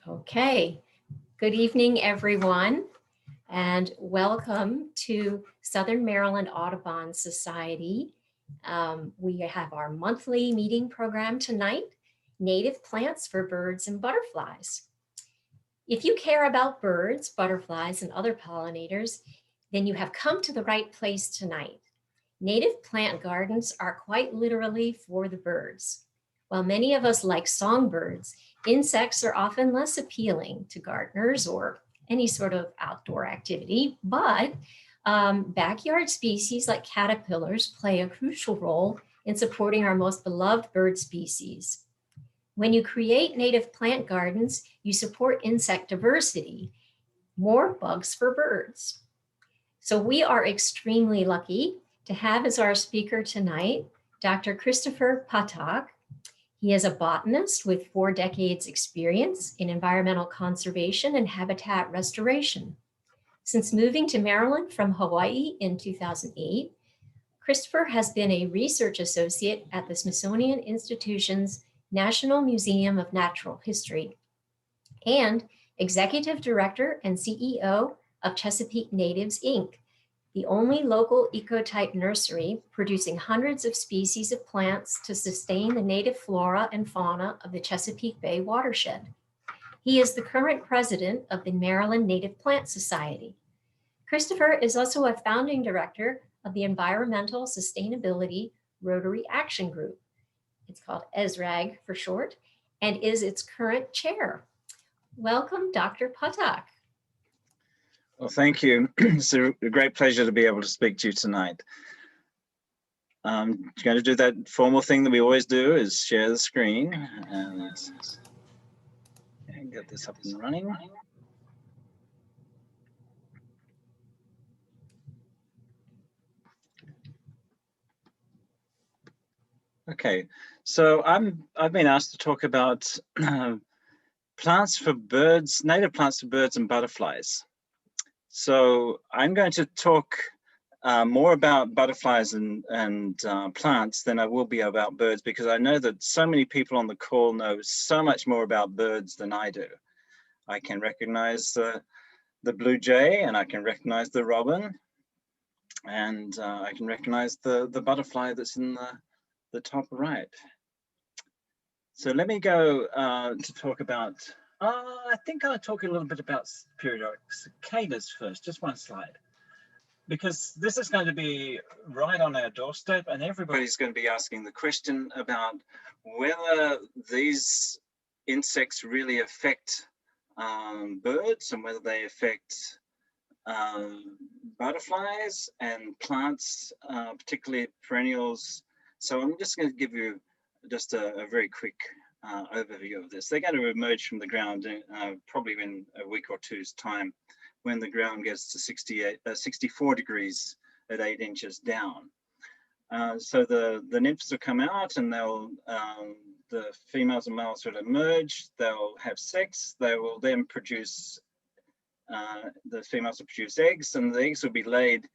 Okay, good evening, everyone, and welcome to Southern Maryland Audubon Society. We have our monthly meeting program tonight, Native Plants for Birds and Butterflies. If you care about birds, butterflies, and other pollinators, then you have come to the right place tonight. Native plant gardens are quite literally for the birds. While many of us like songbirds, insects are often less appealing to gardeners or any sort of outdoor activity, but backyard species like caterpillars play a crucial role in supporting our most beloved bird species. When you create native plant gardens, you support insect diversity, more bugs for birds. So we are extremely lucky to have as our speaker tonight, Dr. Christopher Puttock. He is a botanist with 4 decades experience in environmental conservation and habitat restoration. Since moving to Maryland from Hawaii in 2008, Christopher has been a research associate at the Smithsonian Institution's National Museum of Natural History and executive director and CEO of Chesapeake Natives, Inc., the only local ecotype nursery producing hundreds of species of plants to sustain the native flora and fauna of the Chesapeake Bay watershed. He is the current president of the Maryland Native Plant Society. Christopher is also a founding director of the Environmental Sustainability Rotary Action Group. It's called ESRAG for short, and is its current chair. Welcome, Dr. Puttock. Well, thank you. It's a great pleasure to be able to speak to you tonight. I'm going to do that formal thing that we always do, is share the screen and get this up and running. Okay, so I've been asked to talk about plants for birds, native plants for birds and butterflies. So I'm going to talk more about butterflies and plants than I will be about birds, because I know that so many people on the call know so much more about birds than I do. I can recognize the blue jay, and I can recognize the robin, and I can recognize the butterfly that's in the top right. So let me go to talk about, I think I'll talk a little bit about periodic cicadas first, just one slide. Because this is going to be right on our doorstep, and everybody's going to be asking the question about whether these insects really affect birds and whether they affect butterflies and plants, particularly perennials. So I'm just going to give you just a very quick overview of this. They're going to emerge from the ground probably in a week or two's time, when the ground gets to 64 degrees at 8 inches down. So the nymphs will come out, and they'll, the females and males will emerge, they'll have sex, they will then produce, the females will produce eggs, and the eggs will be laid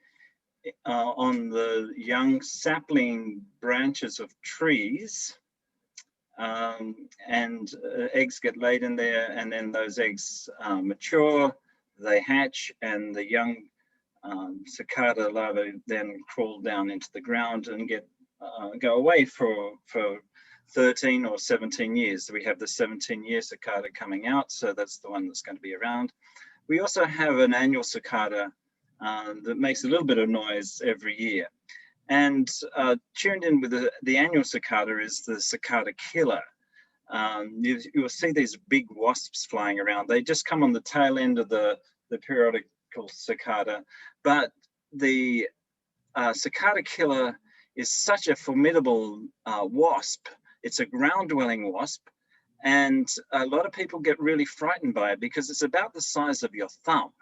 on the young sapling branches of trees. Eggs get laid in there, and then those eggs mature, they hatch, and the young cicada larvae then crawl down into the ground and go away for 13 or 17 years. We have the 17-year cicada coming out, so that's the one that's going to be around. We also have an annual cicada that makes a little bit of noise every year. And tuned in with the annual cicada is the cicada killer. You will see these big wasps flying around. They just come on the tail end of the periodical cicada, but the cicada killer is such a formidable wasp. It's a ground-dwelling wasp, and a lot of people get really frightened by it because it's about the size of your thumb.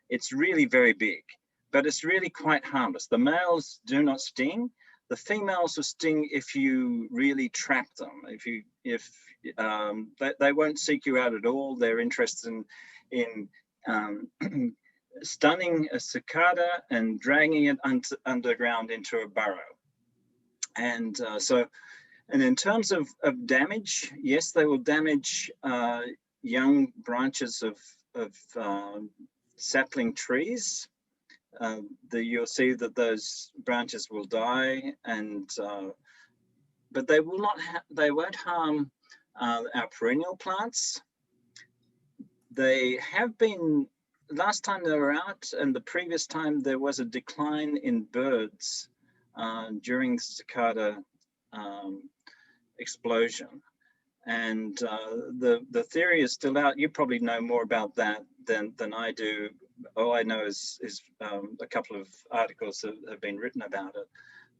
It's really very big, but it's really quite harmless. The males do not sting. The females will sting if you really trap them. They won't seek you out at all. They're interested in stunning a cicada and dragging it underground into a burrow. And in terms of damage, yes, they will damage young branches of sapling trees, you'll see that those branches will die, and but they will not. They won't harm our perennial plants. They have been. Last time they were out, and the previous time there was a decline in birds during the cicada explosion. And the theory is still out. You probably know more about that than I do. All I know is a couple of articles that have been written about it.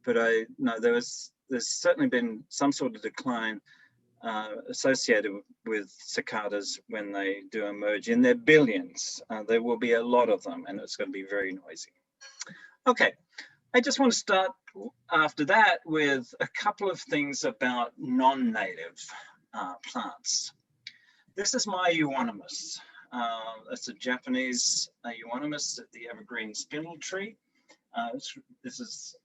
But I know there's certainly been some sort of decline associated with cicadas when they do emerge in their billions. There will be a lot of them, and it's going to be very noisy. Okay, I just want to start after that with a couple of things about non-native plants. This is my euonymus. It's a Japanese euonymus, the evergreen spindle tree. This is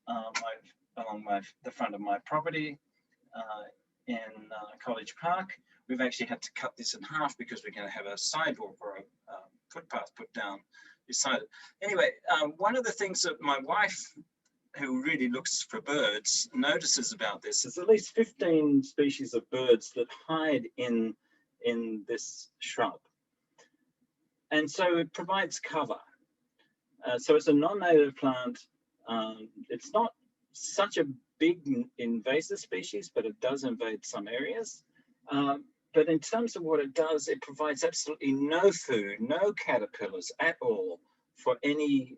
along the front of my property in College Park. We've actually had to cut this in half because we're going to have a sidewalk or a footpath put down beside it. Anyway, one of the things that my wife, who really looks for birds, notices about this is at least 15 species of birds that hide in this shrub. And so it provides cover. So it's a non-native plant. It's not such a big invasive species, but it does invade some areas. But in terms of what it does, it provides absolutely no food, no caterpillars at all for any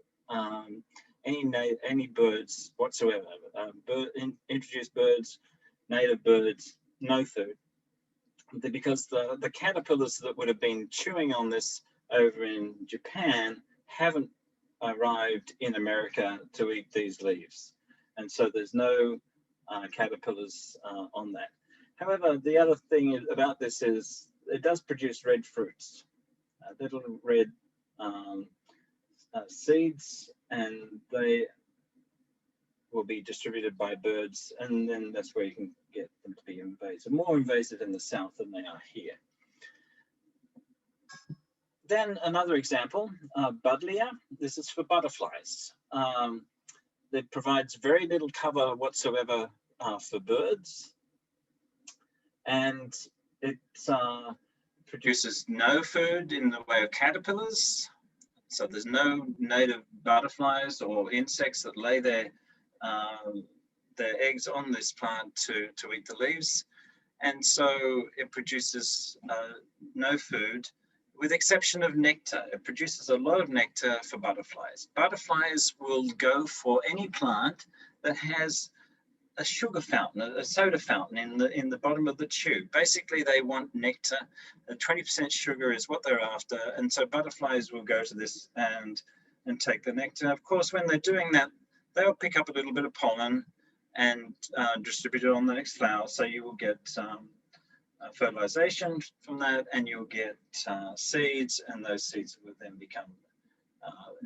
birds whatsoever. Introduced birds, native birds, no food. Because the caterpillars that would have been chewing on this over in Japan haven't arrived in America to eat these leaves. And so there's no caterpillars on that. However, the other thing about this is it does produce red fruits, little red seeds, and they will be distributed by birds, and then that's where you can get them to be invasive, more invasive in the south than they are here. Then another example, Buddleia. This is for butterflies. It provides very little cover whatsoever for birds, and it produces no food in the way of caterpillars. So there's no native butterflies or insects that lay their eggs on this plant to eat the leaves. And so it produces no food, with exception of nectar. It produces a lot of nectar for butterflies. Butterflies will go for any plant that has a sugar fountain, a soda fountain in the bottom of the tube. Basically, they want nectar. 20% sugar is what they're after, and so butterflies will go to this and take the nectar. Of course, when they're doing that, they'll pick up a little bit of pollen and distribute it on the next flower. So you will get fertilization from that, and you'll get seeds, and those seeds will then become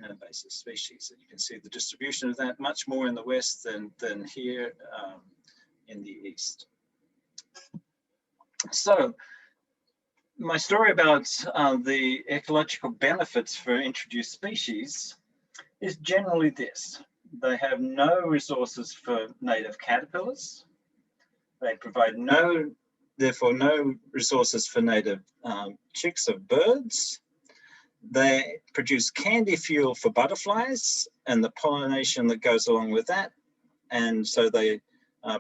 an invasive species. And you can see the distribution of that much more in the west than here in the east. So my story about the ecological benefits for introduced species is generally this. They have no resources for native caterpillars. They provide therefore no resources for native chicks of birds. They produce candy fuel for butterflies and the pollination that goes along with that. And so they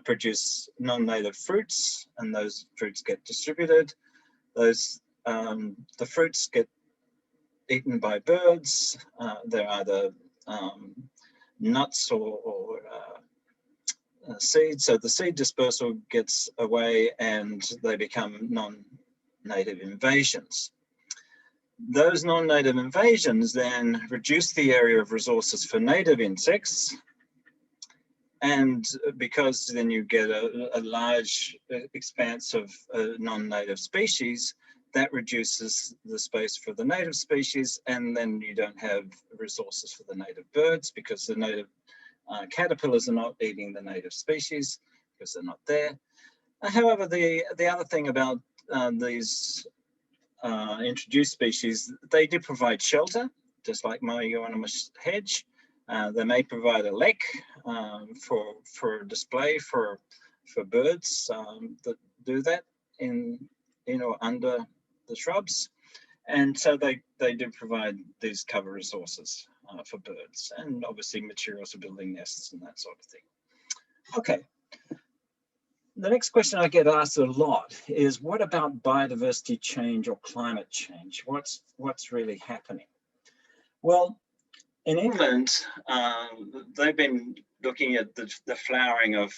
produce non-native fruits, and those fruits get distributed. The fruits get eaten by birds. They're either nuts or seeds. So the seed dispersal gets away and they become non-native invasions. Those non-native invasions then reduce the area of resources for native insects, and because then you get a large expanse of non-native species, that reduces the space for the native species, and then you don't have resources for the native birds because the native caterpillars are not eating the native species because they're not there. However, the other thing about these introduced species, they do provide shelter, just like my euonymus hedge. They may provide a lek for display for birds that do that in or under the shrubs, and so they do provide these cover resources for birds, and obviously materials for building nests and that sort of thing. Okay. The next question I get asked a lot is, what about biodiversity change or climate change? What's really happening? Well, in England, they've been looking at the flowering of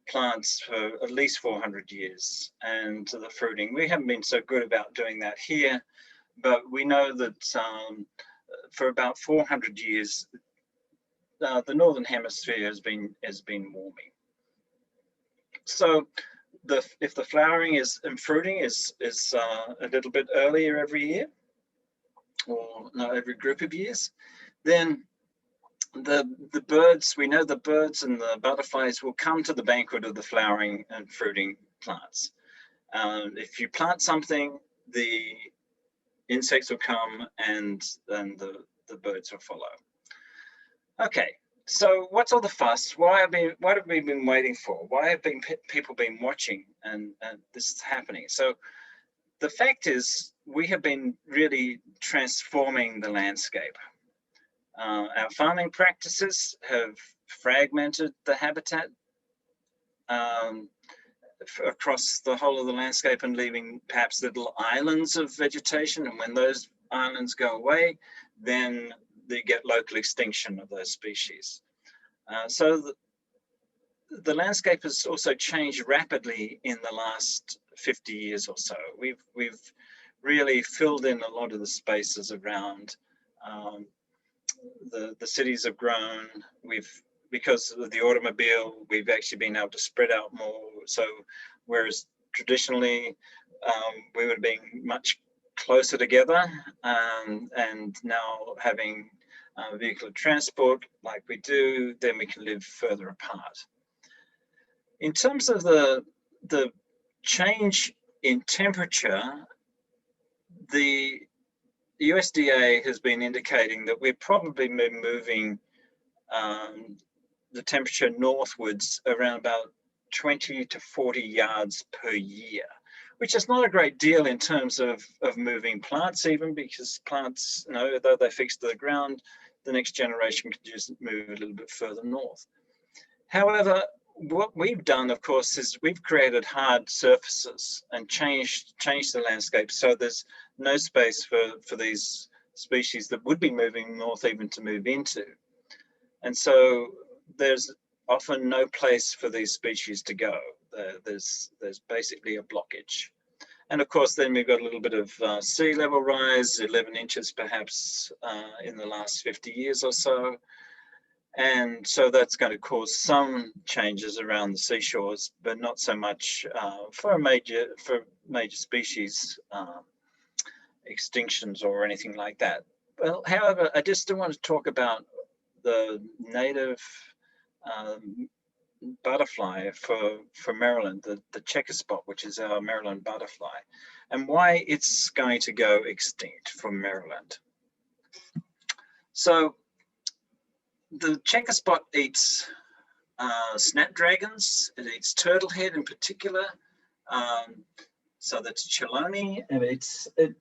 plants for at least 400 years, and the fruiting. We haven't been so good about doing that here, but we know that for about 400 years, the Northern Hemisphere has been warming. So if the flowering and fruiting is a little bit earlier every year, or no, every group of years, then the birds, we know the birds and the butterflies will come to the banquet of the flowering and fruiting plants. If you plant something, the insects will come and then the birds will follow. Okay. So what's all the fuss? What have we been waiting for? Why have people been watching and this is happening? So the fact is, we have been really transforming the landscape. Our farming practices have fragmented the habitat across the whole of the landscape and leaving perhaps little islands of vegetation. And when those islands go away, then they get local extinction of those species. So the landscape has also changed rapidly in the last 50 years or so. We've really filled in a lot of the spaces around. The cities have grown. Because of the automobile, we've actually been able to spread out more. So whereas traditionally we would have been much closer together, and now having vehicular transport like we do, then we can live further apart. In terms of the change in temperature, the USDA has been indicating that we're probably moving the temperature northwards around about 20 to 40 yards per year, which is not a great deal in terms of moving plants, even because plants, though they're fixed to the ground, the next generation can just move a little bit further north. However, what we've done, of course, is we've created hard surfaces and changed the landscape, so there's no space for these species that would be moving north even to move into. And so there's often no place for these species to go. There's basically a blockage. And of course, then we've got a little bit of sea level rise, 11 inches perhaps in the last 50 years or so. And so that's going to cause some changes around the seashores, but not so much for major species extinctions or anything like that. Well, however, I just still want to talk about the native butterfly for Maryland, the checker spot, which is our Maryland butterfly, and why it's going to go extinct from Maryland. So the checker spot eats snapdragons, it eats turtlehead in particular, so that's chelone, and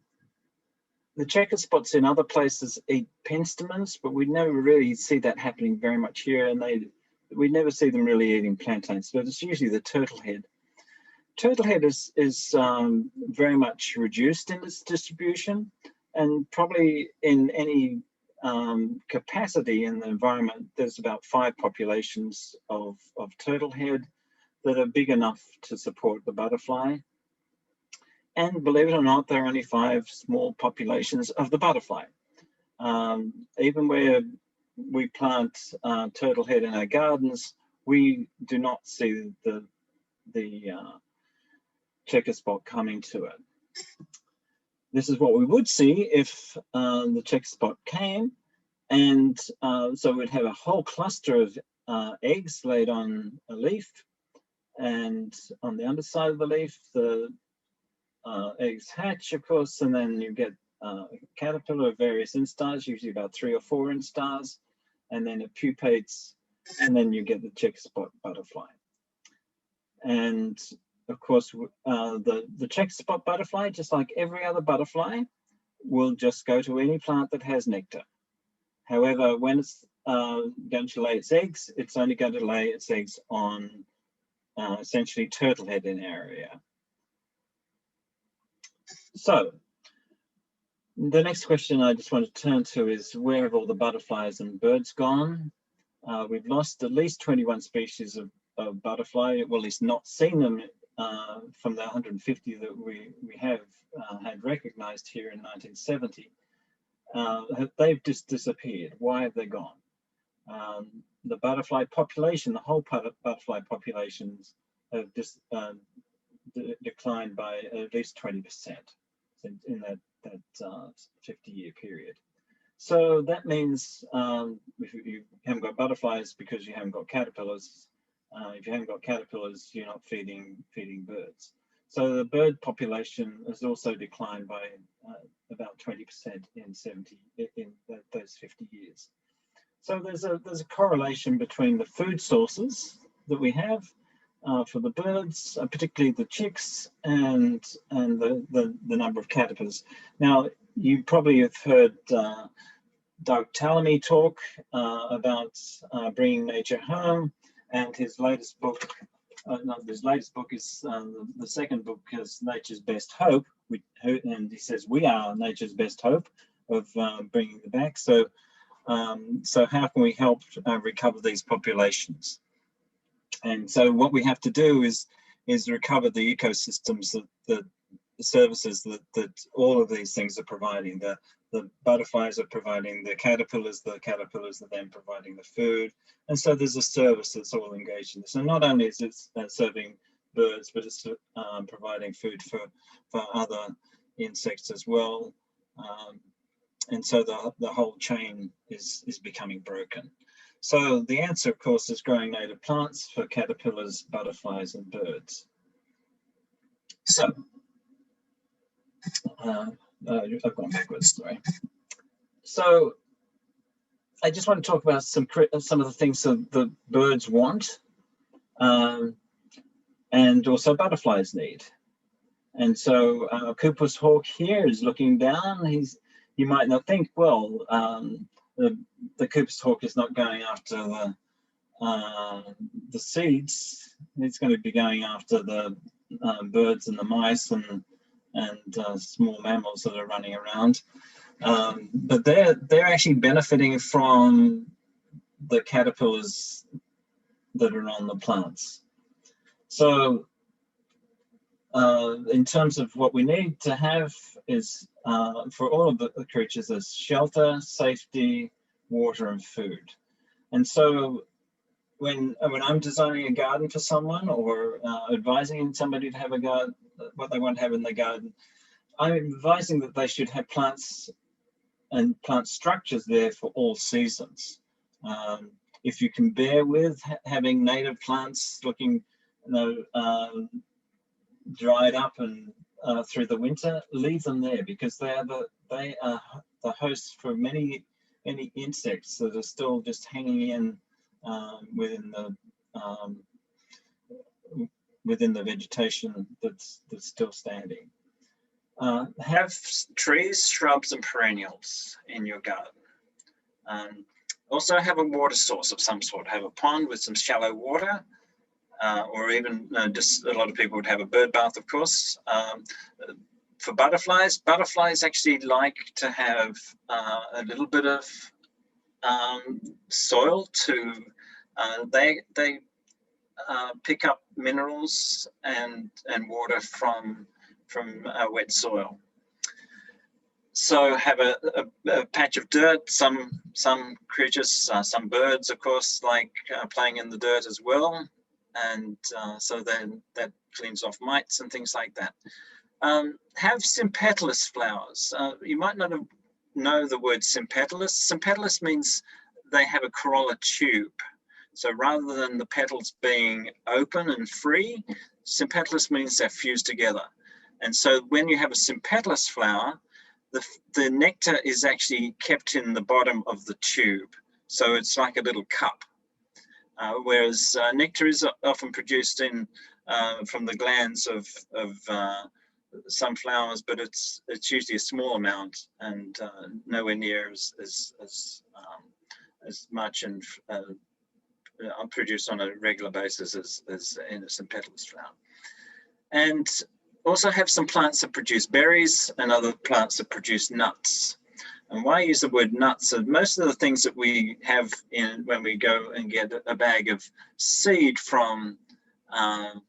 the checker spots in other places eat penstemons, but we never really see that happening very much here, and we never see them really eating plantains, but it's usually the turtlehead. Turtlehead is very much reduced in its distribution, and probably in any capacity in the environment, there's about 5 populations of turtlehead that are big enough to support the butterfly. And believe it or not, there are only 5 small populations of the butterfly. Even where we plant turtlehead in our gardens, we do not see the checker spot coming to it. This is what we would see if the checker spot came, and so we'd have a whole cluster of eggs laid on a leaf, and on the underside of the leaf, the eggs hatch, of course, and then you get a caterpillar of various instars, usually about 3 or 4 instars, and then it pupates, and then you get the checker spot butterfly. And of course, the checker spot butterfly, just like every other butterfly, will just go to any plant that has nectar. However, when it's going to lay its eggs, it's only going to lay its eggs on essentially turtle head in area. So the next question I just want to turn to is, where have all the butterflies and birds gone? We've lost at least 21 species of butterfly, well, at least not seen them from the 150 that we have had recognized here in 1970. They've just disappeared. Why have they gone? The butterfly population, the whole butterfly populations have just declined by at least 20% in that 50-year period. So that means if you haven't got butterflies because you haven't got caterpillars, if you haven't got caterpillars, you're not feeding birds. So the bird population has also declined by about 20% in those 50 years. So there's a correlation between the food sources that we have for the birds, particularly the chicks, and the number of caterpillars. Now, you probably have heard Doug Tallamy talk about bringing nature home, and his latest book, his latest book is the second book is Nature's Best Hope, and he says we are nature's best hope of bringing them back. So, so how can we help recover these populations? And so what we have to do is recover the ecosystems that the services that all of these things are providing. The butterflies are providing the caterpillars are then providing the food. And so there's a service that's all engaged in this. And not only is it serving birds, but it's providing food for other insects as well. And so the whole chain is becoming broken. So the answer, of course, is growing native plants for caterpillars, butterflies, and birds. So, I've gone backwards, sorry. So I just want to talk about some of the things that the birds want and also butterflies need. And so Cooper's hawk here is looking down. You might not think, well, the Cooper's hawk is not going after the seeds. It's going to be going after the birds and the mice and small mammals that are running around. But they're actually benefiting from the caterpillars that are on the plants. So in terms of what we need to have is for all of the creatures is shelter, safety, water, and food. And so when I'm designing a garden for someone or advising somebody to have a garden, what they want to have in the garden, I'm advising that they should have plants and plant structures there for all seasons. If you can bear with having native plants looking, dried up and through the winter, leave them there because they are the hosts for many insects that are still just hanging in within the vegetation that's still standing. Have trees, shrubs, and perennials in your garden. Also have a water source of some sort. Have a pond with some shallow water, or even just a lot of people would have a bird bath, of course. For butterflies actually like to have a little bit of soil to, they pick up minerals and water from wet soil. So have a patch of dirt. Some creatures, some birds, of course, like playing in the dirt as well, and so then that cleans off mites and things like that. Have sympatilous flowers. You might not know the word sympatilous. Sympatilous means they have a corolla tube. So rather than the petals being open and free, sympatilous means they're fused together. And so when you have a sympatlous flower, the nectar is actually kept in the bottom of the tube. So it's like a little cup. Whereas nectar is often produced from the glands of some flowers, but it's usually a small amount and nowhere near as much and produced on a regular basis as in a sympatlous flower. And also have some plants that produce berries and other plants that produce nuts. And why I use the word nuts? So most of the things that we have when we go and get a bag of seed from a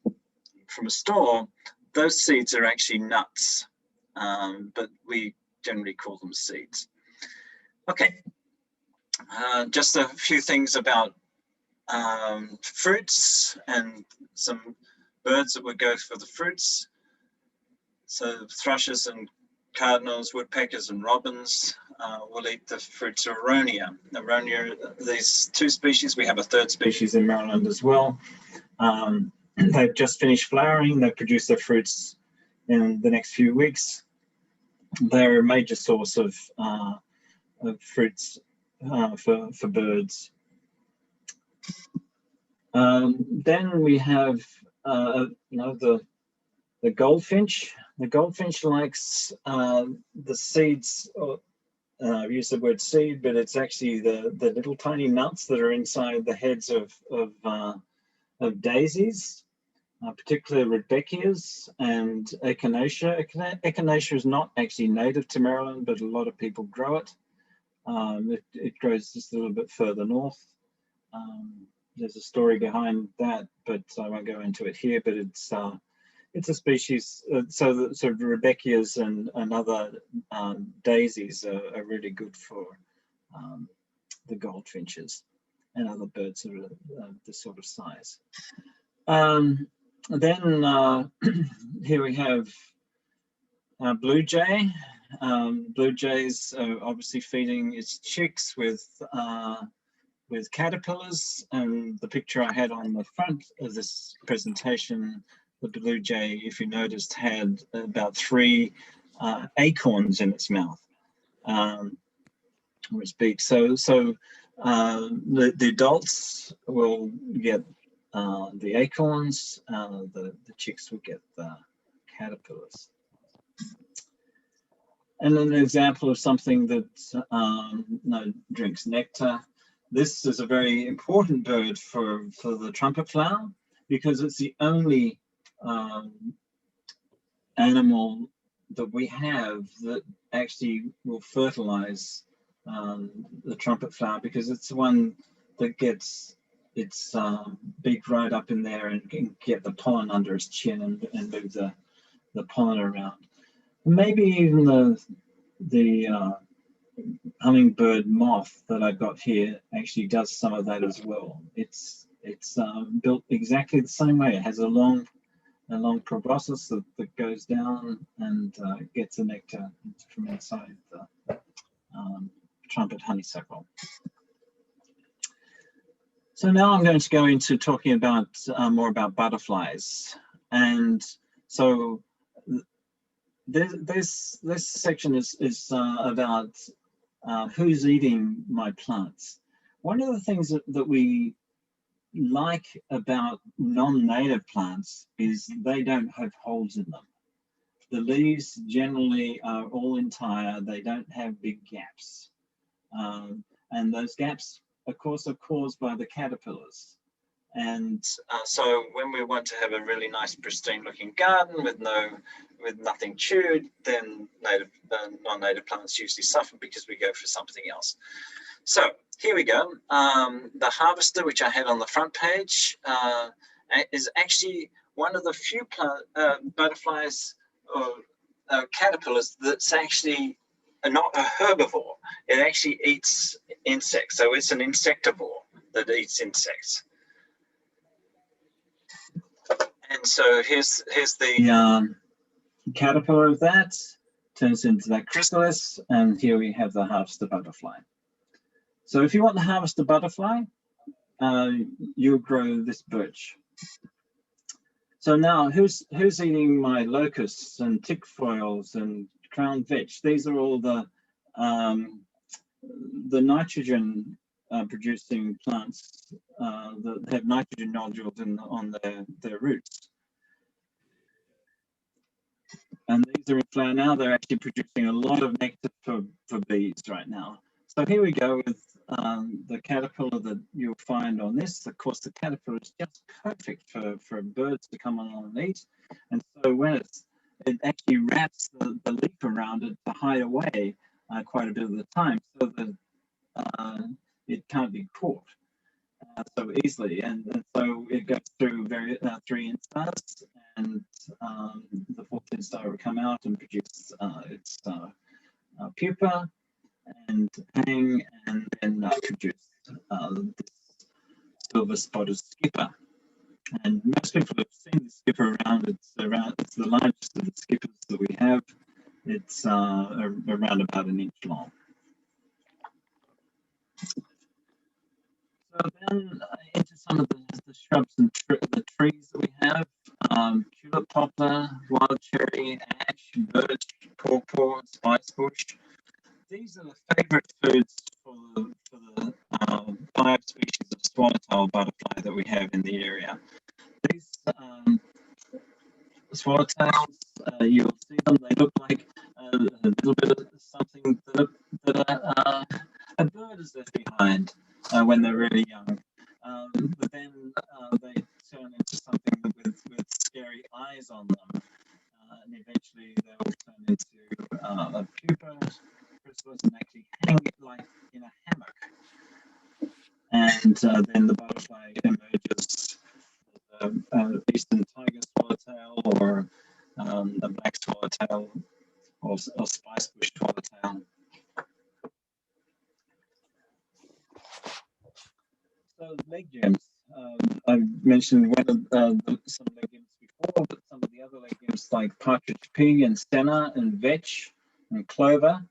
store, those seeds are actually nuts, but we generally call them seeds. Okay, just a few things about fruits and some birds that would go for the fruits. So thrushes and cardinals, woodpeckers and robins will eat the fruits of aronia. Aronia, these two species, we have a third species in Maryland as well. They've just finished flowering. They produce their fruits in the next few weeks. They're a major source of fruits for birds. Then we have the goldfinch. The goldfinch likes the seeds. I use the word seed, but it's actually the little tiny nuts that are inside the heads of daisies, particularly rudbeckias and echinacea. Echinacea is not actually native to Maryland, but a lot of people grow it. It grows just a little bit further north. There's a story behind that, but I won't go into it here. But it's a species. So rudbeckias and other daisies are really good for the goldfinches and other birds that are this sort of size. Then here we have blue jay. Blue jays are obviously feeding its chicks with caterpillars, and the picture I had on the front of this presentation, the blue jay, if you noticed, had about 3 acorns in its mouth, or its beak. So the adults will get the acorns, the chicks will get the caterpillars. And an example of something that drinks nectar. This is a very important bird for the trumpet flower because it's the only animal that we have that actually will fertilize the trumpet flower, because it's the one that gets its beak right up in there and can get the pollen under its chin and move the pollen around. Maybe even the hummingbird moth that I've got here actually does some of that as well. It's built exactly the same way. It has a long proboscis that goes down and gets the nectar from inside the trumpet honeysuckle. So now I'm going to go into talking about more about butterflies. And so this section is about who's eating my plants. One of the things that we like about non-native plants is they don't have holes in them. The leaves generally are all entire. They don't have big gaps. And those gaps, of course, are caused by the caterpillars. And so when we want to have a really nice pristine looking garden with nothing chewed, then non-native plants usually suffer because we go for something else. So here we go. The harvester, which I had on the front page, is actually one of the few butterflies or caterpillars that's actually not a herbivore. It actually eats insects. So it's an insectivore that eats insects. And so here's the caterpillar of that, turns into that chrysalis, and here we have the harvester butterfly. So if you want the harvester butterfly, you'll grow this birch. So now who's eating my locusts and tick foils and crown vetch? These are all the nitrogen producing plants that have nitrogen nodules on their roots. And these are in flower now. They're actually producing a lot of nectar for bees right now. So here we go with the caterpillar that you'll find on this. Of course, the caterpillar is just perfect for birds to come along and eat. And so when it actually wraps the leaf around it to hide away quite a bit of the time, so that it can't be caught so easily. And so it goes through 3 instars, and the 4th instar will come out and produce its pupa and hang, and then produce this silver spotted skipper. And most people have seen the skipper around. It's the largest of the skippers that we have. It's around about 1 inch long. So then into some of the shrubs and the trees that we have: tulip poplar, wild cherry, ash, birch, pawpaw, spice bush. These are the favourite foods for the 5 species of swallowtail butterfly that we have in the area. These swallowtails, you'll see them. They look like a little bit of something that a bird is left behind when they're really young. But then they turn into something with scary eyes on them, and eventually they'll turn into a pupa chrysalis and actually hang it like in a hammock. And then the butterfly emerges, eastern tiger swallowtail, or a black swallowtail, or spice bush swallowtail. So legumes. I mentioned some legumes before, but some of the other legumes like partridge pea and senna and vetch and clover.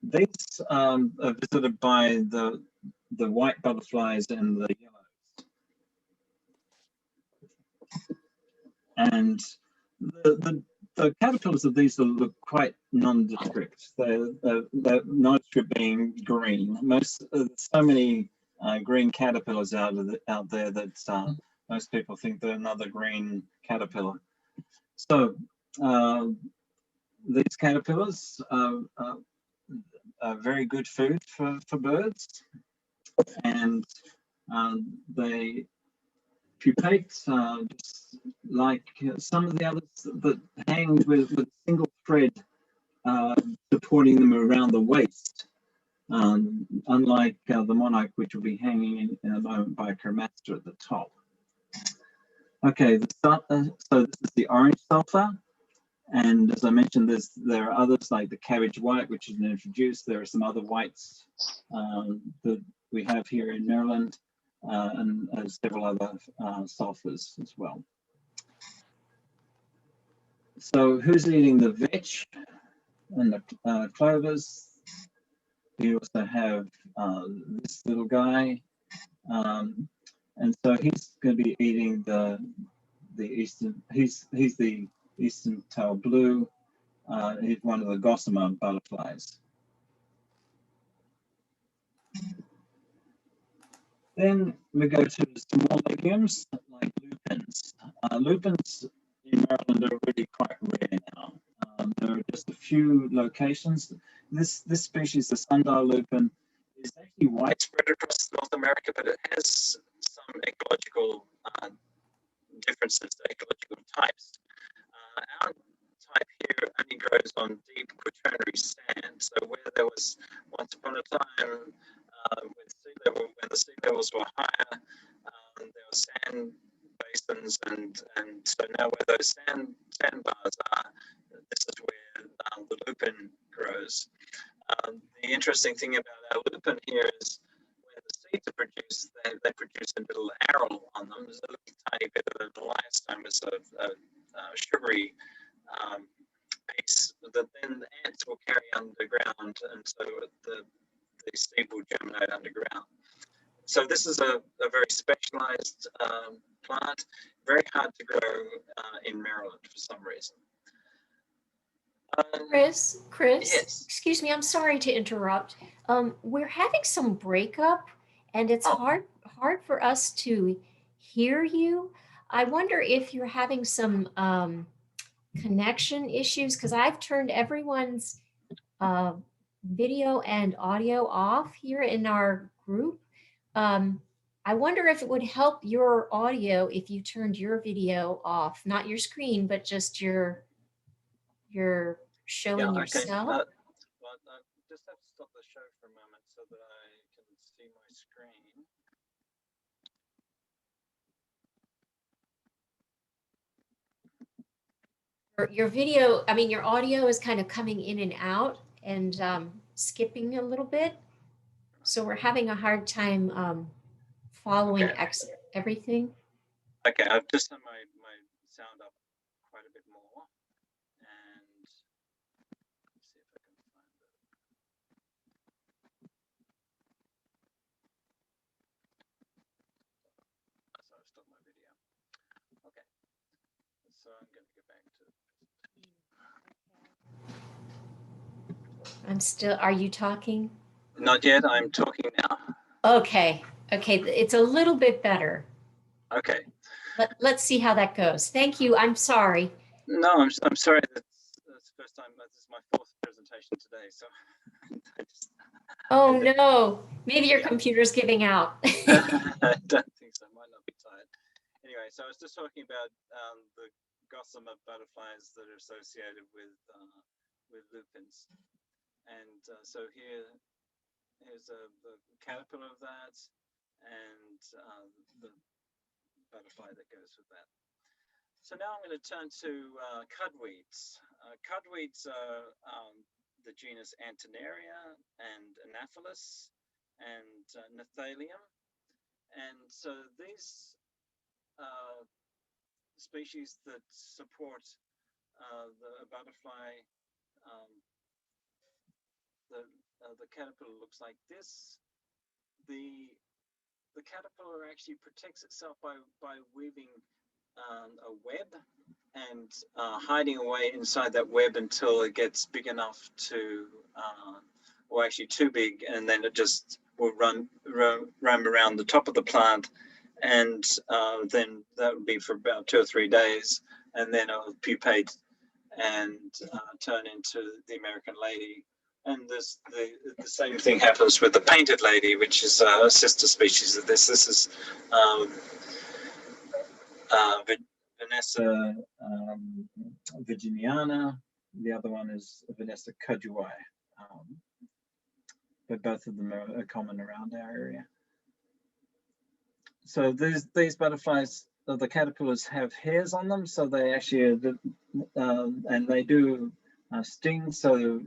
These are visited by the white butterflies and the yellows. And the caterpillars of these look quite nondescript. They're nondescript being green. So many green caterpillars out there that most people think they're another green caterpillar. So these caterpillars are very good food for birds, and they pupate just like some of the others that hang with single thread supporting them around the waist, unlike the monarch, which will be hanging in a moment by a cremaster at the top. Okay, so this is the orange sulfur, and as I mentioned, there are others like the cabbage white, which is introduced. There are some other whites that we have here in Maryland, and several other sulfurs as well. So who's eating the vetch and the clovers? We also have this little guy, and so he's going to be eating the eastern. He's the eastern tail blue. He's one of the gossamer butterflies. Then we go to the small legumes like lupins. Lupins in Maryland are really quite rare now. There are just a few locations. This species, the sundial lupin, is actually widespread across North America, but it has some ecological differences, ecological types. Our type here only grows on deep quaternary sand. So where there was once upon a time when the sea levels were higher, there were sand basins, and so now where those sandbars are, this is where the lupin grows. The interesting thing about our lupin here is when the seeds are produced, they produce a little aril on them. There's a little tiny bit of a limestone, it's a sugary piece that then the ants will carry underground, and so the seed will germinate underground. So this is a very specialized plant. very hard to grow in Maryland for some reason. Chris, Yes. excuse me, I'm sorry to interrupt. We're having some breakup and it's hard for us to hear you. I wonder if you're having some connection issues because I've turned everyone's video and audio off here in our group. I wonder if it would help your audio if you turned your video off, not your screen, but just your showing yourself. Well, I just have to stop the show for a moment so that I can see my screen. Your video, I mean, your audio is kind of coming in and out and skipping a little bit. So we're having a hard time following everything. Okay, I've just turned my sound up quite a bit more. And let's see if I can find it. So I've stopped my video. Okay, so I'm going to go back to. I'm still, are you talking? Not yet, I'm talking now. Okay, it's a little bit better. Okay. Let's see how that goes. Thank you, I'm sorry. No, I'm sorry, that's the first time, this is my fourth presentation today, so. Oh no, maybe your computer's giving out. I don't think so, might not be tired. Anyway, so I was just talking about the gossamer butterflies that are associated with lupins. And so here's the caterpillar of that and the butterfly that goes with that. So now I'm going to turn to cudweeds. Cudweeds are the genus Antennaria and Anaphyllus and Nathalium. And so these species that support the butterfly, the caterpillar looks like this. The caterpillar actually protects itself by weaving a web and hiding away inside that web until it gets big enough to, or actually too big, and then it just will roam around the top of the plant, and then that would be for about 2 or 3 days, and then it'll pupate and turn into the American lady. And the same thing happens with the painted lady, which is a sister species of this. This is Vanessa virginiana. The other one is Vanessa cudgewii. But both of them are common around our area. So these butterflies, the caterpillars have hairs on them, so they actually and they do sting. So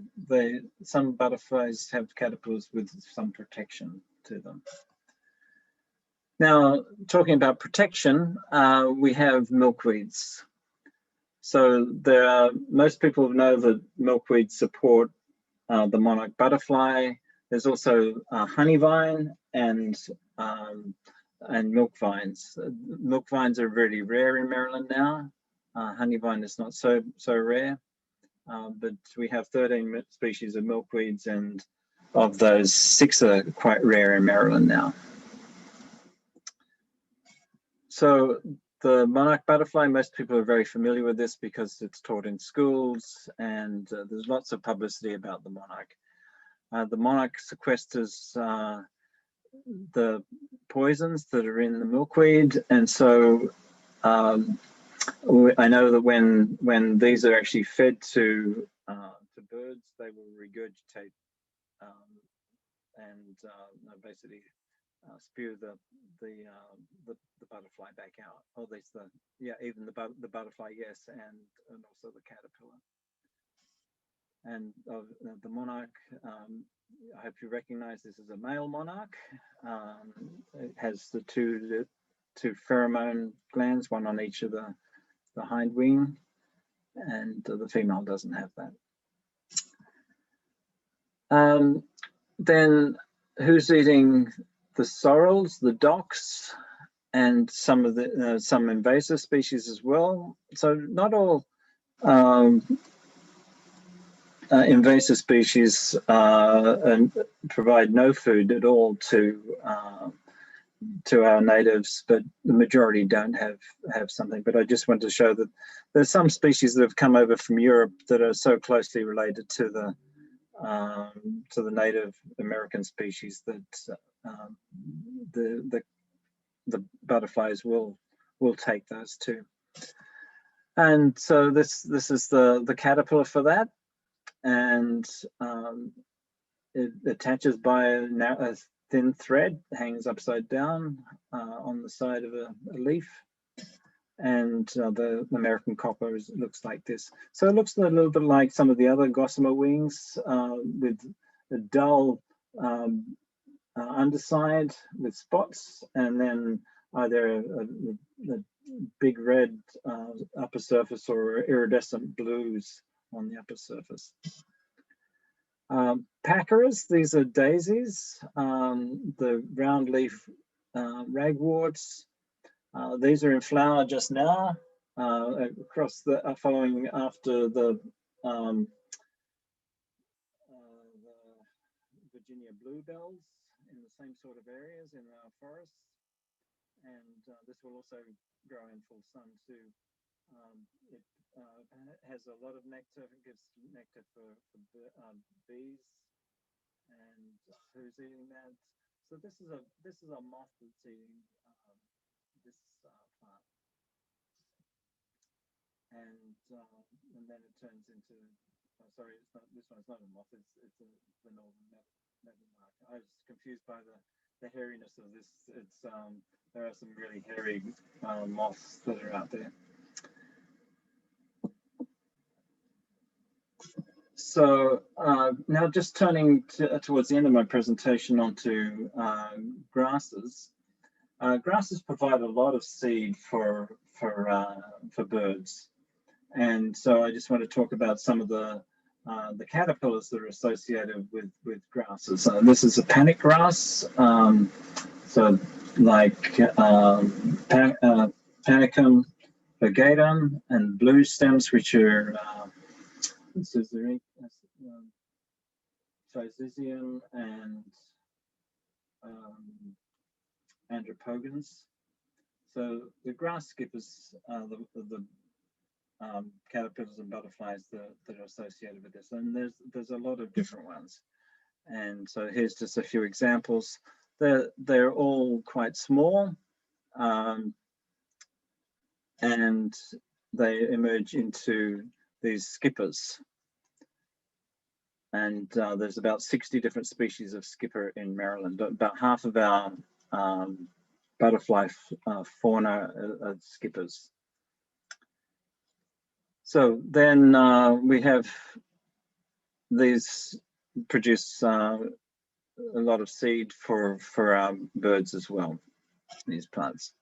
some butterflies have caterpillars with some protection to them. Now, talking about protection, we have milkweeds. So most people know that milkweeds support the monarch butterfly. There's also honey vine and milk vines. Milk vines are really rare in Maryland now. Honey vine is not so rare, but we have 13 species of milkweeds, and of those, 6 are quite rare in Maryland now. So the monarch butterfly, most people are very familiar with this because it's taught in schools, and there's lots of publicity about the monarch. The monarch sequesters the poisons that are in the milkweed, and so I know that when these are actually fed to birds, they will regurgitate and basically spew the butterfly back out. Or at least even the butterfly, yes, and also the caterpillar. And the monarch, I hope you recognize this as a male monarch. It has the two pheromone glands, one on each of the hind wing, and the female doesn't have that. Then who's eating the sorrels, the docks? and some of the some invasive species as well. So not all invasive species provide no food at all to our natives, but the majority don't have something. But I just want to show that there's some species that have come over from Europe that are so closely related to the Native American species that the butterflies will take those too. And so this is the caterpillar for that, and it attaches by a thin thread, hangs upside down on the side of a leaf. And the American copper looks like this. So it looks a little bit like some of the other gossamer wings with a dull underside with spots, and then either a big red upper surface or iridescent blues on the upper surface. Packeras, these are daisies, the round leaf ragworts. These are in flower just now, across the following after the Virginia bluebells in the same sort of areas in our forests, and this will also grow in full sun too. It has a lot of nectar. It gives nectar for bees, and who's eating that? So this is a moth that's eating this plant, and then it turns into. Oh, sorry, it's not. This one's not a moth. It's the northern meadowlark. I was confused by the hairiness of this. It's there are some really hairy moths that are out there. So now just turning towards the end of my presentation onto grasses. Grasses provide a lot of seed for birds, and so I just want to talk about some of the caterpillars that are associated with grasses. This is a panic grass, so like Panicum virgatum and blue stems, which are Trizyzium and Andropogons. So the grass skippers are the caterpillars and butterflies that are associated with this, and there's a lot of different ones. And so here's just a few examples. They're all quite small, and they emerge into these skippers. And there's about 60 different species of skipper in Maryland. About half of our butterfly fauna are skippers. So then we have these produce a lot of seed for our birds as well, these plants.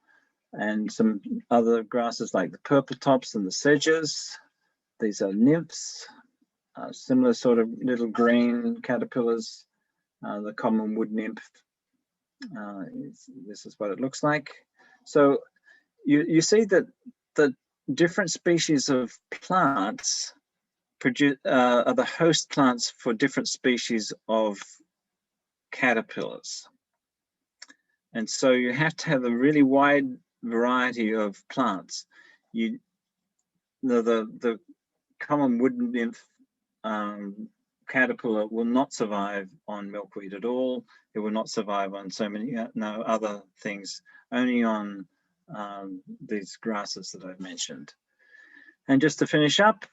And some other grasses like the purple tops and the sedges. These are nymphs, similar sort of little green caterpillars. The common wood nymph, this is what it looks like. So you see that the different species of plants are the host plants for different species of caterpillars. And so you have to have a really wide variety of plants. The common wood nymph caterpillar will not survive on milkweed at all. It will not survive on so many no other things, only on these grasses that I've mentioned. And just to finish up,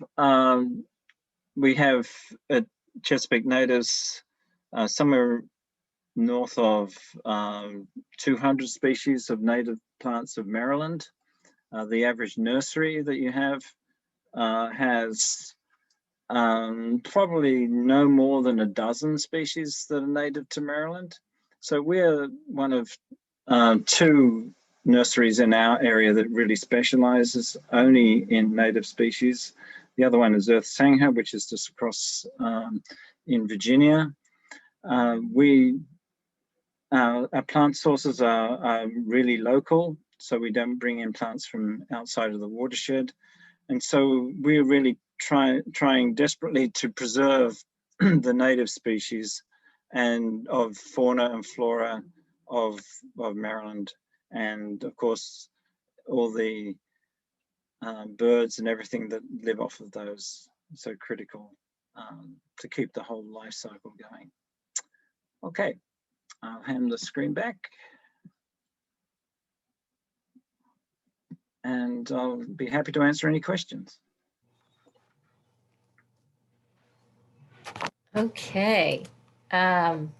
we have at Chesapeake Natives somewhere north of 200 species of native plants of Maryland. The average nursery that you have has probably no more than a dozen species that are native to Maryland. So we're one of two nurseries in our area that really specializes only in native species. The other one is Earth Sangha, which is just across in Virginia. Our plant sources are really local. so we don't bring in plants from outside of the watershed. And so we're really trying desperately to preserve the native species and of fauna and flora of Maryland, and of course all the birds and everything that live off of those, so critical to keep the whole life cycle going. Okay, I'll hand the screen back. And I'll be happy to answer any questions. Okay. Thank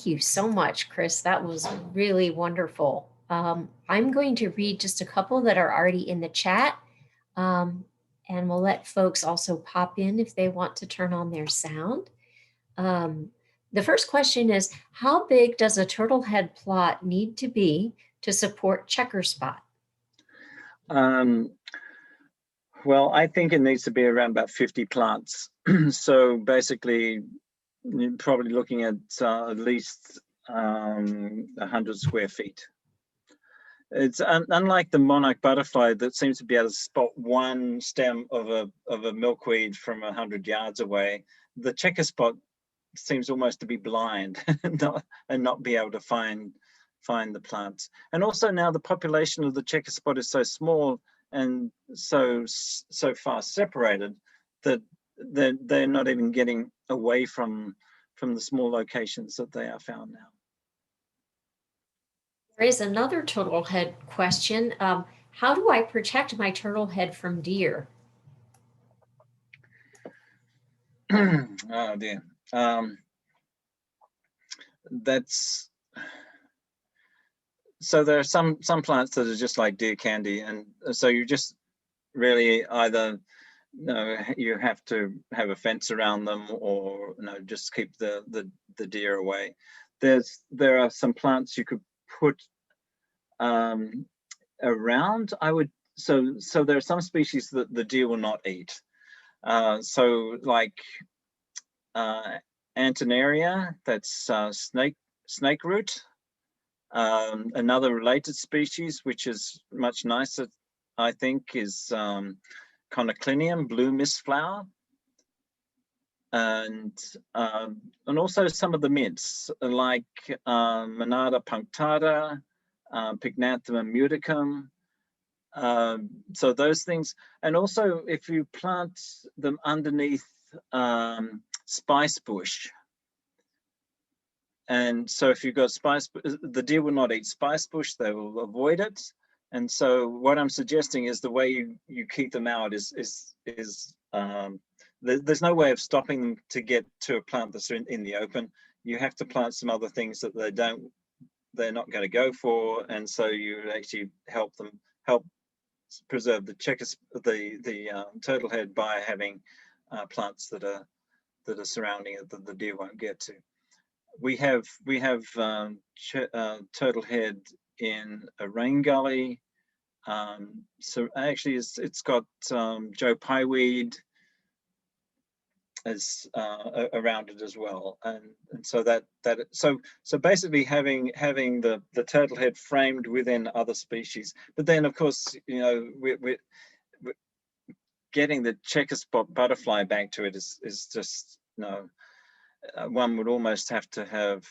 you so much, Chris. That was really wonderful. I'm going to read just a couple that are already in the chat, and we'll let folks also pop in if they want to turn on their sound. The first question is, how big does a turtle head plot need to be to support checker spot? Well, I think it needs to be around about 50 plants. So basically, you're probably looking at least 100 square feet. It's unlike the monarch butterfly that seems to be able to spot one stem of a milkweed from 100 yards away. The checker spot seems almost to be blind and not be able to find the plants. And also now the population of the checker spot is so small and so far separated that they're not even getting away from the small locations that they are found now. There is another turtle head question. How do I protect my turtle head from deer? Oh dear. That's so there are some plants that are just like deer candy, and so you just really either you have to have a fence around them, or just keep the deer away. There are some plants you could put around. So there are some species that the deer will not eat. So like Antonaria, that's snake root. Another related species, which is much nicer, I think, is Conoclinium, blue mist flower, and also some of the mints like Monada punctata, Pycnanthemum muticum. So those things, and also if you plant them underneath spice bush. And so if you've got spice, the deer will not eat spice bush, they will avoid it. And so what I'm suggesting is the way you keep them out is there's no way of stopping them to get to a plant that's in the open. You have to plant some other things that they're not going to go for. And so you actually help preserve the turtle head by having plants that are surrounding it that the deer won't get to. We have turtle head in a rain gully. So actually it's got Joe Pyeweed as around it as well, and so so basically having the turtle head framed within other species. But then of course we're getting the checker spot butterfly back to it is just one would almost have to have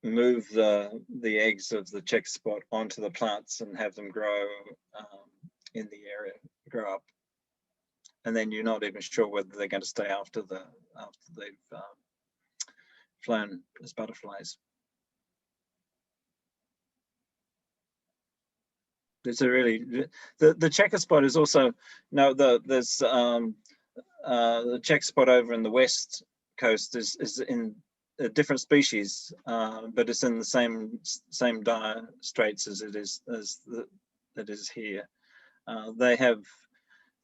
move the eggs of the checker spot onto the plants and have them grow in the area, grow up, and then you're not even sure whether they're going to stay after they've flown as butterflies. There's a really the checker spot is also there's the checker spot over in the west coast is in a different species, but it's in the same dire straits as it is here. They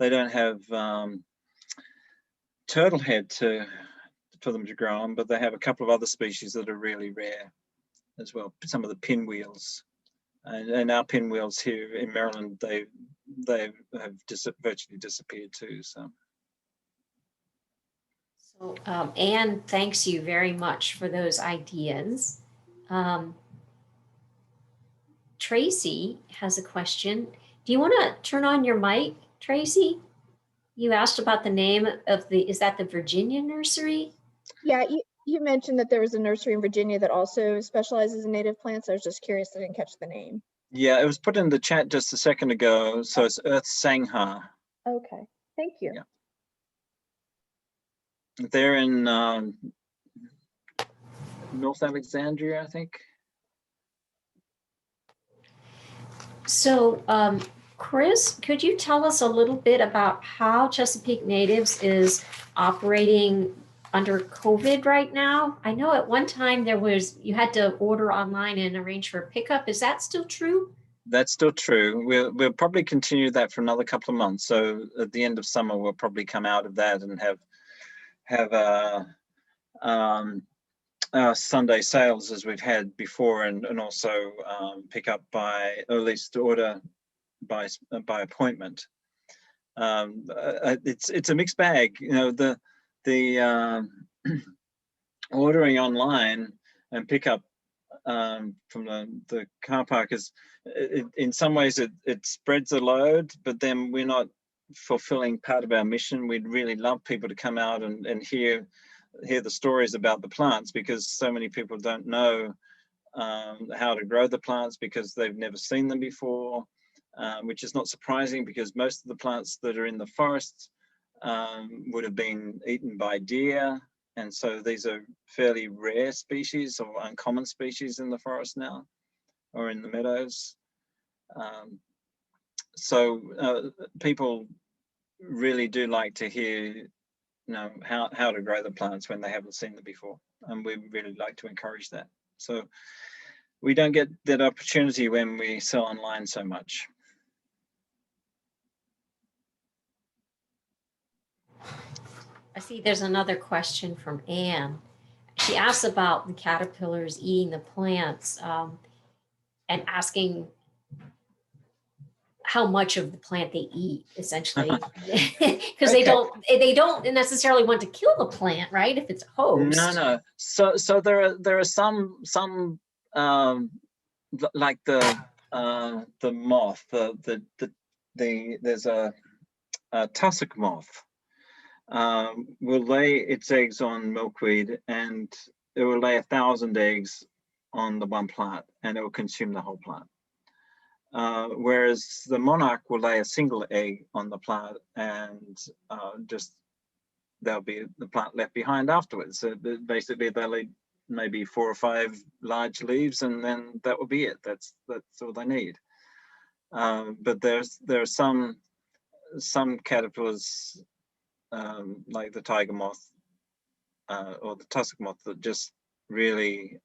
don't have turtle head for them to grow on, but they have a couple of other species that are really rare as well. Some of the pinwheels, and our pinwheels here in Maryland, they have virtually disappeared too. So Anne thanks you very much for those ideas. Tracy has a question. Do you want to turn on your mic, Tracy? You asked about the name of is that the Virginia nursery? Yeah, you mentioned that there was a nursery in Virginia that also specializes in native plants. I was just curious, I didn't catch the name. Yeah, it was put in the chat just a second ago. So it's Earth Sangha. Okay, thank you. Yeah. They're in North Alexandria, I think. So, Chris, could you tell us a little bit about how Chesapeake Natives is operating under COVID right now? I know at one time you had to order online and arrange for a pickup. Is that still true? That's still true. We'll probably continue that for another couple of months. So at the end of summer, we'll probably come out of that and have Sunday sales as we've had before, and also pick up by, or at least order by appointment. It's a mixed bag. You know, the ordering online and pick up from the car park is, in some ways it spreads the load, but then we're not fulfilling part of our mission. We'd really love people to come out and hear the stories about the plants, because so many people don't know how to grow the plants because they've never seen them before, which is not surprising because most of the plants that are in the forests would have been eaten by deer. And so these are fairly rare species or uncommon species in the forest now, or in the meadows. So people really do like to hear, how to grow the plants when they haven't seen them before. And we really like to encourage that. So we don't get that opportunity when we sell online so much. I see there's another question from Anne. She asks about the caterpillars eating the plants and asking how much of the plant they eat, essentially, because they don't necessarily want to kill the plant, right? If it's a host. No. So there are some like the moth, there's a tussock moth. Will lay its eggs on milkweed, and it will lay 1,000 eggs on the one plant, and it will consume the whole plant. Whereas the monarch will lay a single egg on the plant, and there'll be the plant left behind afterwards. So basically they'll eat maybe 4 or 5 large leaves, and then that will be it. That's all they need. But there are some caterpillars, like the tiger moth or the tussock moth, that just really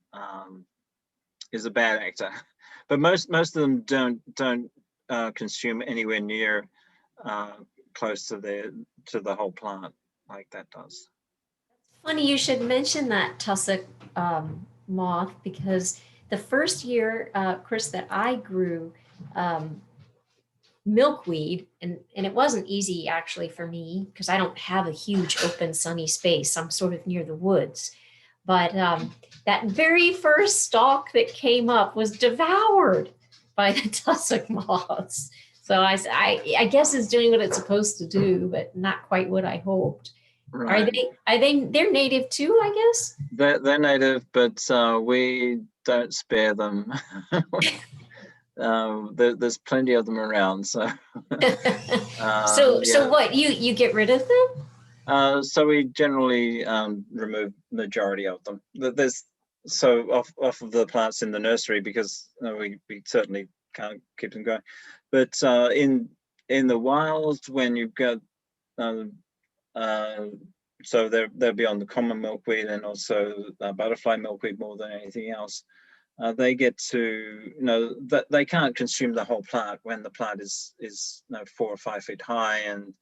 is a bad actor. But most of them don't consume anywhere near close to the whole plant like that does. Funny you should mention that tussock moth, because the first year, Chris, that I grew milkweed, and it wasn't easy actually for me because I don't have a huge open sunny space. I'm sort of near the woods. But that very first stalk that came up was devoured by the tussock moths. So I guess it's doing what it's supposed to do, but not quite what I hoped. Right. They're native too, I guess? They're native, but we don't spare them. There's plenty of them around. So so what, you get rid of them? So we generally remove majority of them. There's off of the plants in the nursery, because we certainly can't keep them going. But in the wild, when you've got so they'll be on the common milkweed and also butterfly milkweed more than anything else. They get to, that they can't consume the whole plant when the plant is 4 or 5 feet high, and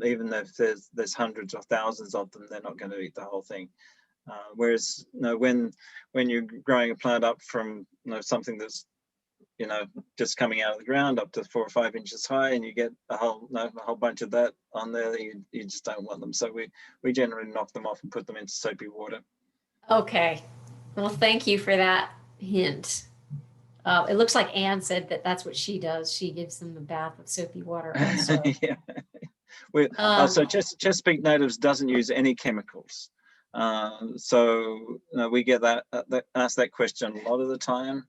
even if there's hundreds or thousands of them, they're not going to eat the whole thing. Whereas when you're growing a plant up from something that's just coming out of the ground up to 4 or 5 inches high, and you get a whole bunch of that on there, you just don't want them. So we generally knock them off and put them into soapy water. Okay, well, thank you for that hint. It looks like Anne said that that's what she does. She gives them a bath of soapy water also. Yeah. So Chesapeake Natives doesn't use any chemicals. So we get asked that question a lot of the time.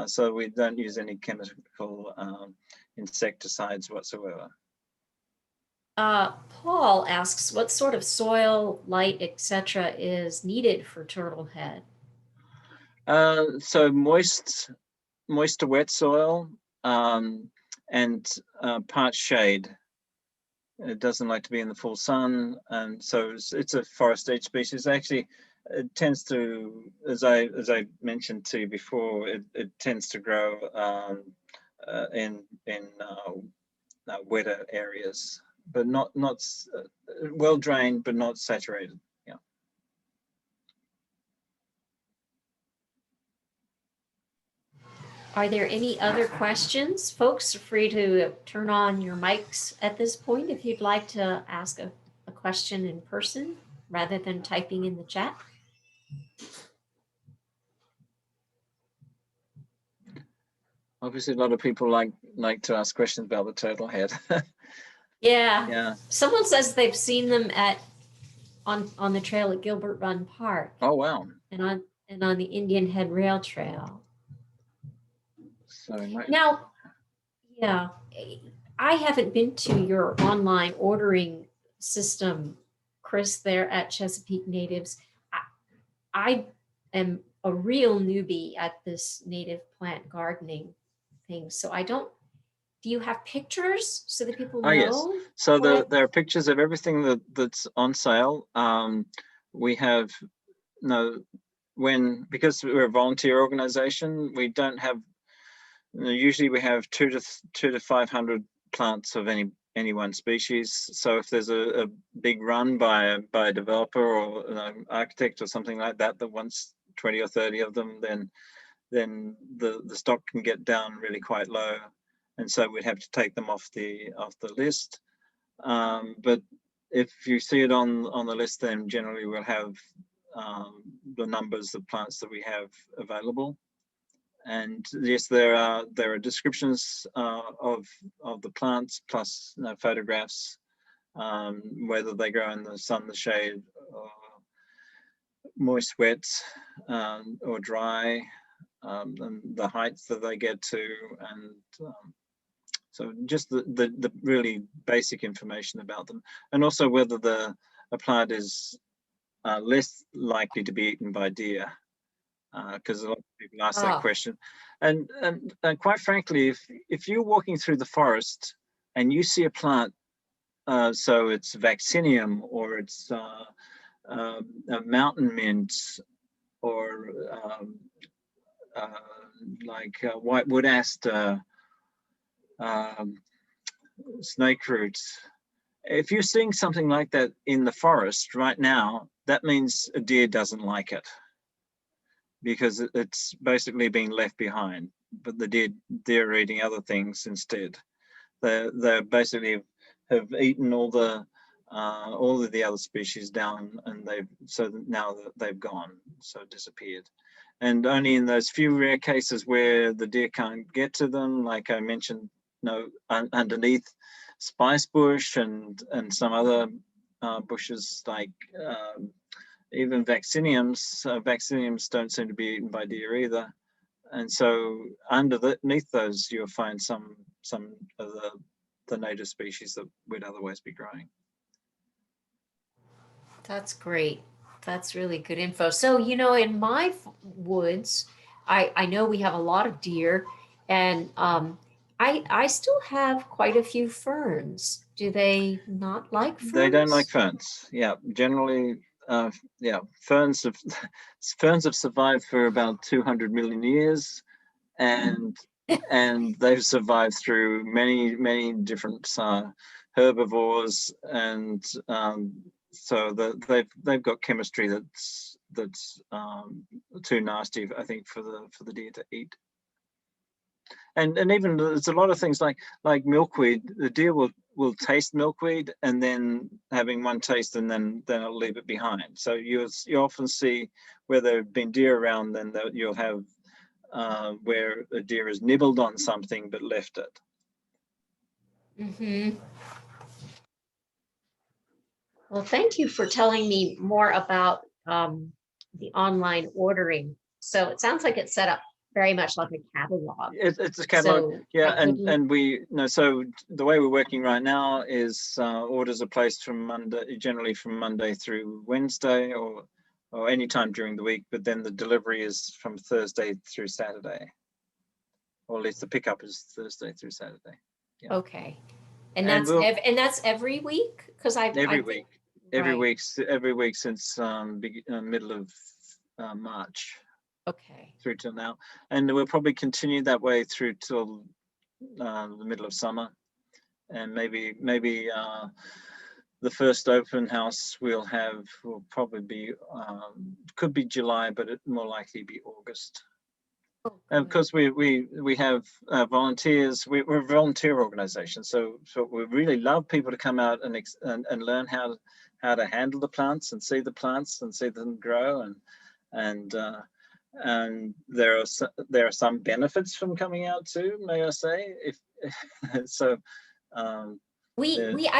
So we don't use any chemical insecticides whatsoever. Paul asks, what sort of soil, light, etc. is needed for turtle head? So moist to wet soil, and part shade. It doesn't like to be in the full sun, and so it's a forest age species. Actually, it tends to, as I mentioned to you before, it tends to grow in wetter areas, but not well drained, but not saturated. Yeah. Are there any other questions? Folks are free to turn on your mics at this point if you'd like to ask a question in person rather than typing in the chat. Obviously, a lot of people like to ask questions about the turtle head. Yeah. Yeah. Someone says they've seen them on the trail at Gilbert Run Park. Oh wow. And on the Indian Head Rail Trail. So now, yeah, I haven't been to your online ordering system, Chris, there at Chesapeake Natives. I am a real newbie at this native plant gardening thing. So do you have pictures so that people know? Oh, yes. So there are pictures of everything that's on sale. We have, because we're a volunteer organization, we don't have, usually we have 200 to 500 plants of any one species. So if there's a big run by a developer or an architect or something like that wants 20 or 30 of them, then the stock can get down really quite low, and so we'd have to take them off the list. But if you see it on the list, then generally we'll have the numbers of plants that we have available. And yes, there are descriptions of the plants plus photographs, whether they grow in the sun, the shade, or moist, wet, or dry, and the heights that they get to, and so just the really basic information about them, and also whether a plant is less likely to be eaten by deer. Because a lot of people ask that question, and quite frankly, if you're walking through the forest and you see a plant, so it's vaccinium or it's a mountain mint or like white wood aster, snake roots. If you're seeing something like that in the forest right now, that means a deer doesn't like it, because it's basically being left behind. But the deer are eating other things instead. They basically have eaten all of the other species down, and now they've gone, so disappeared. And only in those few rare cases where the deer can't get to them, like I mentioned, underneath spice bush and some other bushes, like even vacciniums. Vacciniums don't seem to be eaten by deer either, and so underneath those you'll find some of the native species that would otherwise be growing. That's great. That's really good info. So, in my woods, I know we have a lot of deer, and I still have quite a few ferns. Do they not like ferns? They don't like ferns. Yeah, generally, ferns have survived for about 200 million years, and they've survived through many different herbivores, and so they've got chemistry that's too nasty, I think, for the deer to eat. And even there's a lot of things like milkweed. The deer will taste milkweed, and then having one taste, and then it'll leave it behind. So you often see where there have been deer around, then you'll have where a deer has nibbled on something but left it. Mm-hmm. Well, thank you for telling me more about the online ordering. So it sounds like it's set up very much like a catalog. It's a catalog, So yeah, I couldn't- and we no. So the way we're working right now is orders are placed from Monday, generally from Monday through Wednesday, or any time during the week. But then the delivery is from Thursday through Saturday, or at least the pickup is Thursday through Saturday. Yeah. Okay, and And that's every week, because every week, every week since middle of March. Okay. Through till now, and we'll probably continue that way through till the middle of summer, and maybe the first open house we'll probably be could be July, but it more likely be August. Oh, And of good. course we have volunteers. We're a volunteer organization, so we really love people to come out and learn how to handle the plants and see the plants and see them grow, and there are some benefits from coming out too, may I say? If so, I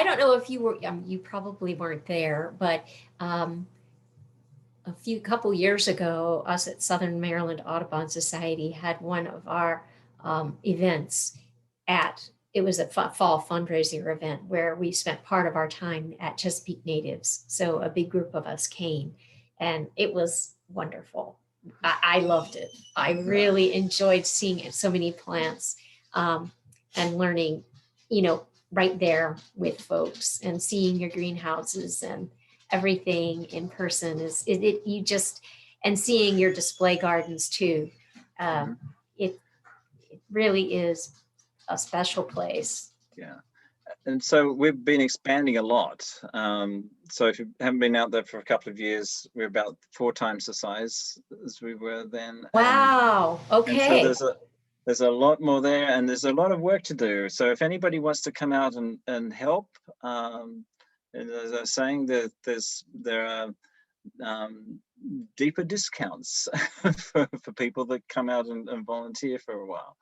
don't know if you were, you probably weren't there, but a couple years ago, us at Southern Maryland Audubon Society had one of our events it was a fall fundraiser event where we spent part of our time at Chesapeake Natives. So a big group of us came, and it was wonderful. I loved it. I really enjoyed seeing it, so many plants, and learning, right there with folks, and seeing your greenhouses and everything in person and seeing your display gardens too. It really is a special place. Yeah. And so we've been expanding a lot. So if you haven't been out there for a couple of years, we're about 4 times the size as we were then. Wow. Okay. And so there's a lot more there, and there's a lot of work to do. So if anybody wants to come out and help, and as I was saying, there are deeper discounts for people that come out and volunteer for a while.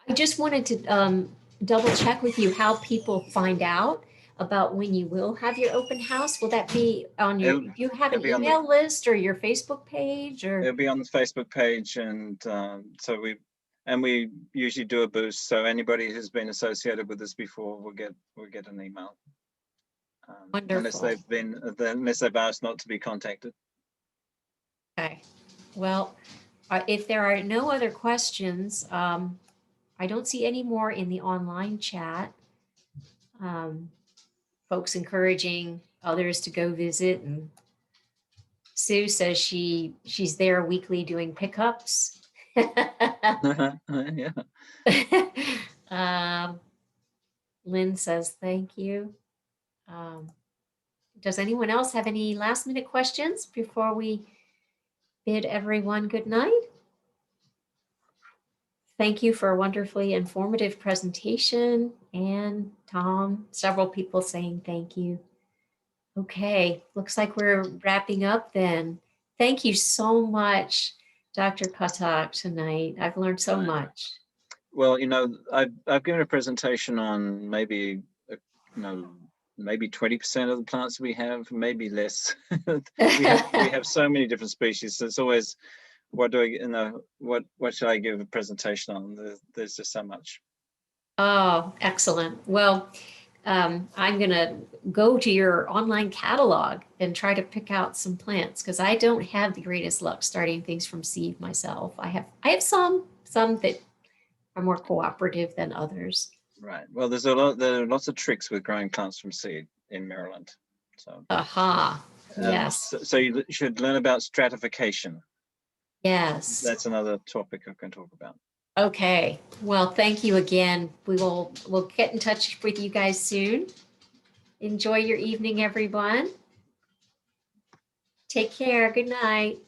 I just wanted to double check with you how people find out about when you will have your open house. Will that be on do you have an email list or your Facebook page, or? It'll be on the Facebook page, and so we usually do a boost. So anybody who's been associated with us before will get an email. Wonderful. Unless they've asked not to be contacted. Okay. Well, if there are no other questions, I don't see any more in the online chat. Folks encouraging others to go visit, and Sue says she's there weekly doing pickups. Yeah. Lynn says thank you. Does anyone else have any last minute questions before we bid everyone good night? Thank you for a wonderfully informative presentation. And Tom, several people saying thank you. Okay, looks like we're wrapping up then. Thank you so much, Dr. Puttock, tonight. I've learned so much. Well, I've given a presentation on maybe 20% of the plants we have, maybe less. we have so many different species. So it's always, what should I give a presentation on? There's just so much. Oh, excellent. Well, I'm going to go to your online catalog and try to pick out some plants, because I don't have the greatest luck starting things from seed myself. I have some that are more cooperative than others. Right. Well, there are lots of tricks with growing plants from seed in Maryland. So. Aha. Yes. So you should learn about stratification. Yes. That's another topic I can talk about. Okay. Well, thank you again. We'll get in touch with you guys soon. Enjoy your evening, everyone. Take care. Good night.